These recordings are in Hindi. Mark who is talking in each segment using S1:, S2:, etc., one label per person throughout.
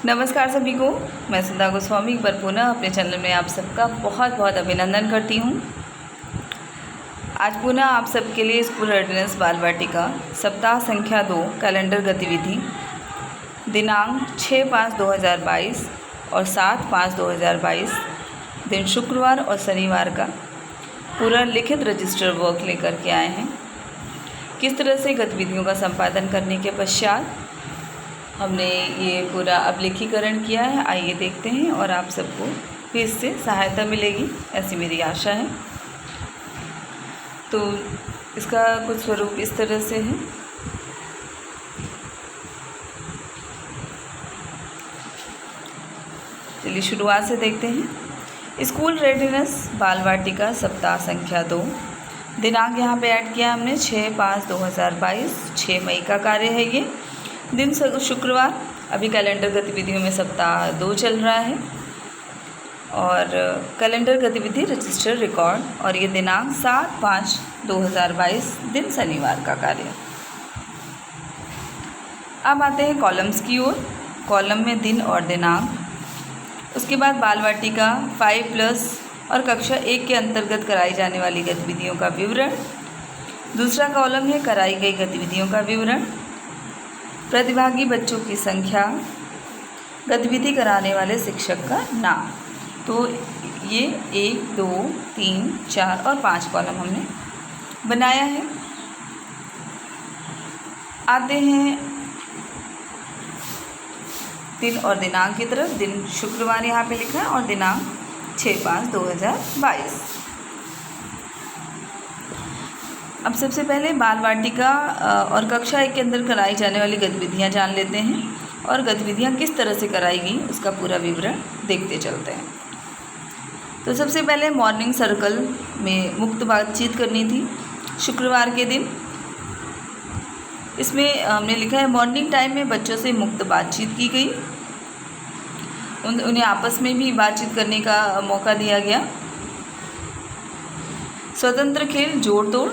S1: नमस्कार सभी को। मैं सुधा गोस्वामी एक बार पुनः अपने चैनल में आप सबका बहुत बहुत अभिनंदन करती हूँ। आज पुनः आप सबके लिए स्कूल रेडीनेस बाल वाटिका सप्ताह संख्या 2 कैलेंडर गतिविधि दिनांक 6/5/2022 और 7/5/2022 दिन शुक्रवार और शनिवार का पूरा लिखित रजिस्टर वर्क लेकर के आए हैं। किस तरह से गतिविधियों का संपादन करने के पश्चात हमने ये पूरा अभिलेखीकरण किया है, आइए देखते हैं और आप सबको भी इससे सहायता मिलेगी, ऐसी मेरी आशा है। तो इसका कुछ स्वरूप इस तरह से है। चलिए शुरुआत से देखते हैं। स्कूल रेडीनेस बाल वाटिका सप्ताह संख्या 2 दिनांक यहाँ पे ऐड किया हमने 6/5/2022, 6 मई का कार्य है ये। दिन शुक्रवार। अभी कैलेंडर गतिविधियों में सप्ताह 2 चल रहा है और कैलेंडर गतिविधि रजिस्टर रिकॉर्ड और ये दिनांक 7/5/2022 दिन शनिवार का कार्य। अब आते हैं कॉलम्स की ओर। कॉलम में दिन और दिनांक, उसके बाद बाल वाटिका 5+ और कक्षा 1 के अंतर्गत कराई जाने वाली गतिविधियों का विवरण। दूसरा कॉलम है कराई गई गतिविधियों का विवरण, प्रतिभागी बच्चों की संख्या, गतिविधि कराने वाले शिक्षक का नाम। तो ये 1, 2, 3, 4 और 5 कॉलम हमने बनाया है। आते हैं दिन और दिनांक की तरफ। दिन शुक्रवार यहाँ पे लिखा है और दिनांक 6/5/2022। अब सबसे पहले बाल वाटिका और कक्षा 1 के अंदर कराई जाने वाली गतिविधियाँ जान लेते हैं और गतिविधियाँ किस तरह से कराई गई उसका पूरा विवरण देखते चलते हैं। तो सबसे पहले मॉर्निंग सर्कल में मुक्त बातचीत करनी थी शुक्रवार के दिन। इसमें हमने लिखा है मॉर्निंग टाइम में बच्चों से मुक्त बातचीत की गई, उन्हें आपस में भी बातचीत करने का मौका दिया गया। स्वतंत्र खेल जोड़ तोड़।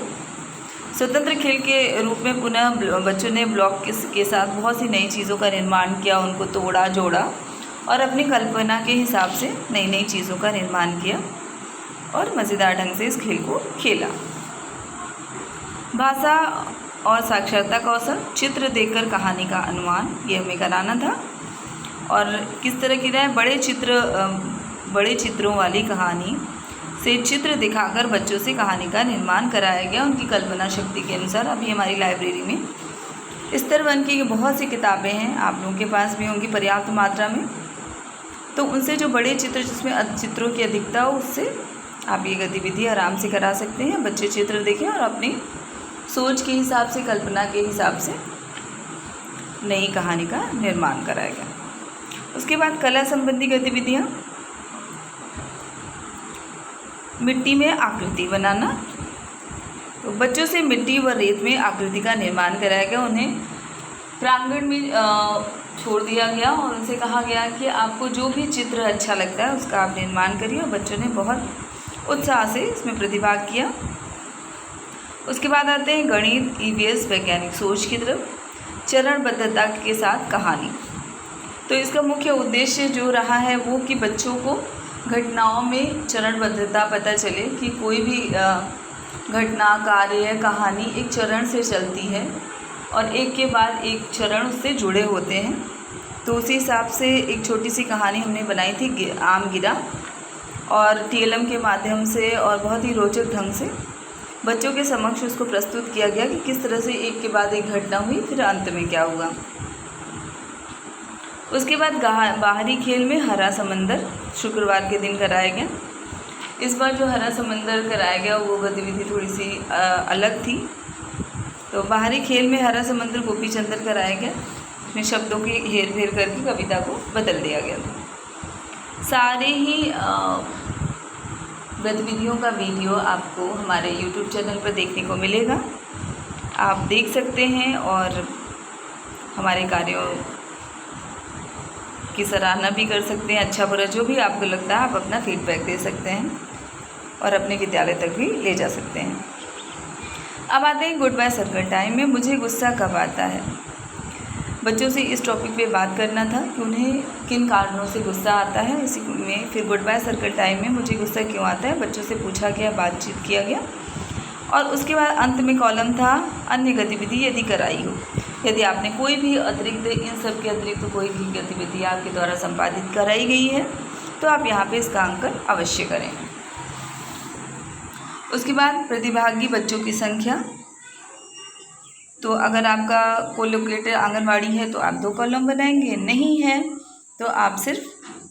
S1: स्वतंत्र खेल के रूप में पुनः बच्चों ने ब्लॉक के साथ बहुत सी नई चीज़ों का निर्माण किया, उनको तोड़ा जोड़ा और अपनी कल्पना के हिसाब से नई नई चीज़ों का निर्माण किया और मज़ेदार ढंग से इस खेल को खेला। भाषा और साक्षरता कौशल, चित्र देखकर कहानी का अनुमान, ये हमें कराना था। और किस तरह की है, बड़े चित्रों वाली कहानी से चित्र दिखाकर बच्चों से कहानी का निर्माण कराया गया उनकी कल्पना शक्ति के अनुसार। अभी हमारी लाइब्रेरी में स्तर 1 की बहुत सी किताबें हैं, आप लोगों के पास भी होंगी पर्याप्त मात्रा में। तो उनसे जो बड़े चित्र जिसमें चित्रों की अधिकता हो, उससे आप ये गतिविधि आराम से करा सकते हैं। बच्चे चित्र देखें और अपनी सोच के हिसाब से, कल्पना के हिसाब से नई कहानी का निर्माण कराएगा। उसके बाद कला संबंधी गतिविधियाँ, मिट्टी में आकृति बनाना। तो बच्चों से मिट्टी व रेत में आकृति का निर्माण कराया गया। उन्हें प्रांगण में छोड़ दिया गया और उनसे कहा गया कि आपको जो भी चित्र अच्छा लगता है उसका आप निर्माण करिए और बच्चों ने बहुत उत्साह से इसमें प्रतिभाग किया। उसके बाद आते हैं गणित, ईवीएस, वैज्ञानिक सोच की तरफ। चरणबद्धता के साथ कहानी। तो इसका मुख्य उद्देश्य जो रहा है वो कि बच्चों को घटनाओं में चरणबद्धता पता चले कि कोई भी घटना, कार्य, कहानी एक चरण से चलती है और एक के बाद एक चरण उससे जुड़े होते हैं। तो उसी हिसाब से एक छोटी सी कहानी हमने बनाई थी, आम गिरा, और टीएलएम के माध्यम से और बहुत ही रोचक ढंग से बच्चों के समक्ष उसको प्रस्तुत किया गया कि किस तरह से एक के बाद एक घटना हुई, फिर अंत में क्या हुआ। उसके बाद बाहरी खेल में हरा समंदर शुक्रवार के दिन कराया गया। इस बार जो हरा समंदर कराया गया वो गतिविधि थोड़ी सी अलग थी। तो बाहरी खेल में हरा समंदर गोपी चंद्र कराया गया, इसमें शब्दों की हेर फेर करके कविता को बदल दिया गया था। सारे ही गतिविधियों का वीडियो आपको हमारे YouTube चैनल पर देखने को मिलेगा, आप देख सकते हैं और हमारे कार्यों की सराहना भी कर सकते हैं। अच्छा बुरा जो भी आपको लगता है आप अपना फीडबैक दे सकते हैं और अपने विद्यालय तक भी ले जा सकते हैं। अब आते हैं गुड बाय सर्कल टाइम में। मुझे गुस्सा कब आता है। बच्चों से इस टॉपिक पे बात करना था कि उन्हें किन कारणों से गुस्सा आता है। इसी में फिर गुड बाय सर्कल टाइम में मुझे गुस्सा क्यों आता है बच्चों से पूछा गया, बातचीत किया गया। और उसके बाद अंत में कॉलम था अन्य गतिविधि यदि कराई हो। यदि आपने कोई भी अतिरिक्त, इन सब के अतिरिक्त कोई भी गतिविधि आपके द्वारा संपादित कराई गई है तो आप यहाँ पे इसका अंकन अवश्य करें। उसके बाद प्रतिभागी बच्चों की संख्या, तो अगर आपका कोलोकेटेड आंगनवाड़ी है तो आप 2 कॉलम बनाएंगे, नहीं है तो आप सिर्फ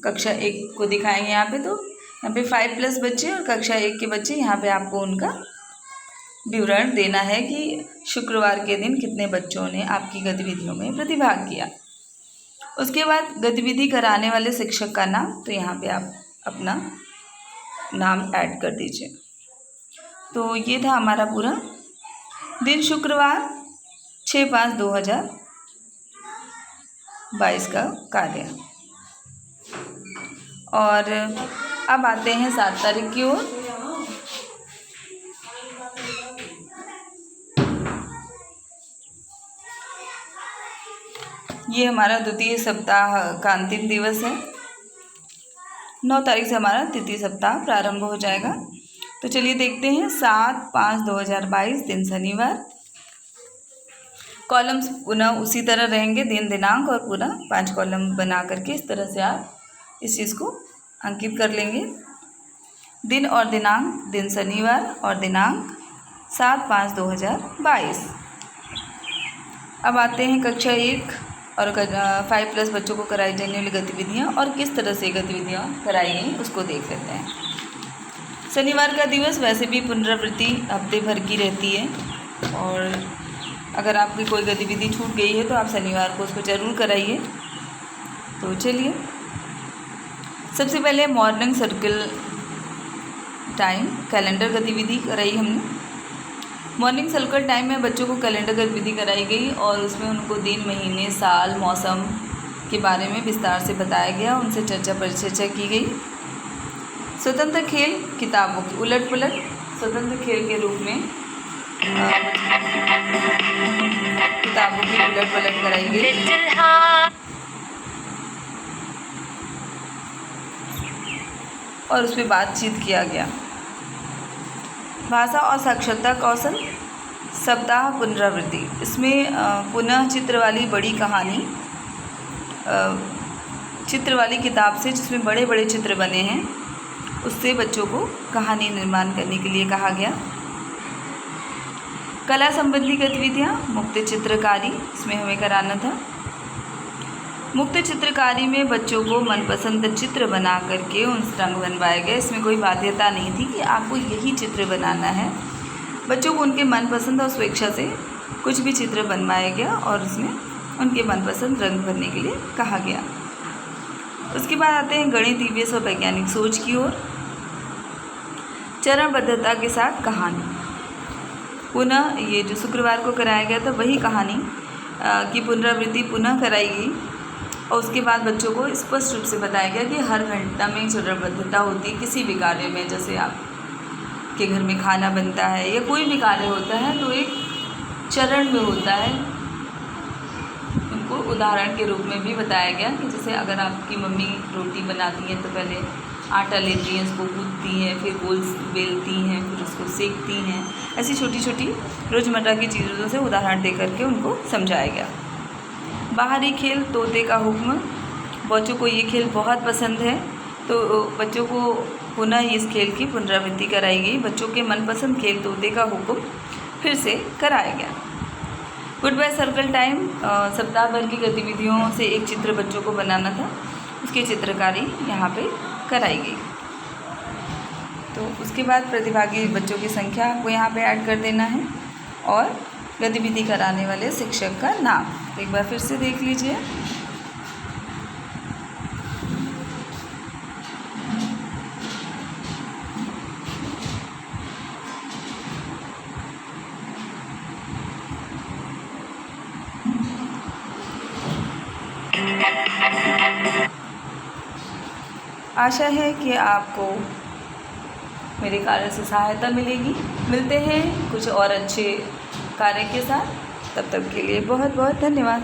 S1: कक्षा 1 को दिखाएंगे। यहाँ पे तो यहाँ पे 5+ बच्चे और कक्षा 1 के बच्चे, यहाँ पे आपको उनका विवरण देना है कि शुक्रवार के दिन कितने बच्चों ने आपकी गतिविधियों में प्रतिभाग किया। उसके बाद गतिविधि कराने वाले शिक्षक का नाम, तो यहाँ पे आप अपना नाम ऐड कर दीजिए। तो ये था हमारा पूरा दिन शुक्रवार 6/5/2022 का कार्य। और अब आते हैं 7 तारीख की ओर। ये हमारा द्वितीय सप्ताह का अंतिम दिवस है। 9 तारीख से हमारा तृतीय सप्ताह प्रारंभ हो जाएगा। तो चलिए देखते हैं 7/5/2022 दिन शनिवार। कॉलम्स पुनः उसी तरह रहेंगे, दिन दिनांक और पूरा 5 कॉलम बना करके इस तरह से आप इस चीज़ को अंकित कर लेंगे। दिन और दिनांक, दिन शनिवार और दिनांक 7/5/2022। अब आते हैं कक्षा 1 और 5+ बच्चों को कराई जाने वाली गतिविधियाँ और किस तरह से गतिविधियाँ कराई गई उसको देख लेते हैं। शनिवार का दिवस वैसे भी पुनरावृत्ति हफ्ते भर की रहती है और अगर आपकी कोई गतिविधि छूट गई है तो आप शनिवार को उसको ज़रूर कराइए। तो चलिए सबसे पहले मॉर्निंग सर्कल टाइम कैलेंडर गतिविधि कराई हमने। मॉर्निंग सर्कल टाइम में बच्चों को कैलेंडर गतिविधि कराई गई और उसमें उनको दिन, महीने, साल, मौसम के बारे में विस्तार से बताया गया, उनसे चर्चा परिचर्चा की गई। स्वतंत्र खेल किताबों की उलट पुलट स्वतंत्र खेल के रूप में किताबों की उलट पलट कराई गई। और उस पर बातचीत किया गया। भाषा और साक्षरता कौशल सप्ताह पुनरावृत्ति, इसमें पुनः चित्र वाली बड़ी कहानी, चित्र वाली किताब से जिसमें बड़े बड़े चित्र बने हैं उससे बच्चों को कहानी निर्माण करने के लिए कहा गया। कला संबंधी गतिविधियाँ, मुक्त चित्रकारी, इसमें हमें कराना था। मुक्त चित्रकारी में बच्चों को मनपसंद चित्र बना करके उन रंग बनवाए गए। इसमें कोई बाध्यता नहीं थी कि आपको यही चित्र बनाना है। बच्चों को उनके मनपसंद और स्वेच्छा से कुछ भी चित्र बनवाया गया और उसमें उनके मनपसंद रंग भरने के लिए कहा गया। उसके बाद आते हैं गणित, ईवीएस और वैज्ञानिक सोच की ओर। चरणबद्धता के साथ कहानी, पुनः ये जो शुक्रवार को कराया गया था वही कहानी की पुनरावृत्ति पुनः कराई गई और उसके बाद बच्चों को स्पष्ट रूप से बताया गया कि हर घंटा में चरणबद्धता होती है किसी भी कार्य में। जैसे आपके घर में खाना बनता है या कोई भी कार्य होता है तो एक चरण में होता है। उनको उदाहरण के रूप में भी बताया गया कि जैसे अगर आपकी मम्मी रोटी बनाती हैं तो पहले आटा लेती हैं, उसको गूंथती हैं, फिर गोल बेलती हैं, फिर उसको सेकती हैं। ऐसी छोटी छोटी रोज़मर्रा की चीज़ों से उदाहरण दे करके उनको समझाया गया। बाहरी खेल, तोते का हुक्म, बच्चों को ये खेल बहुत पसंद है तो बच्चों को पुनः इस खेल की पुनरावृत्ति कराई गई। बच्चों के मनपसंद खेल तोते का हुक्म फिर से कराया गया। गुड बाय सर्कल टाइम, सप्ताह भर की गतिविधियों से एक चित्र बच्चों को बनाना था, उसकी चित्रकारी यहाँ पे कराई गई। तो उसके बाद प्रतिभागी बच्चों की संख्या आपको यहाँ पे ऐड कर देना है और गतिविधि कराने वाले शिक्षक का नाम एक बार फिर से देख लीजिए। आशा है कि आपको मेरे कार्य से सहायता मिलेगी। मिलते हैं कुछ और अच्छे कार्य के साथ, तब तक के लिए बहुत बहुत धन्यवाद।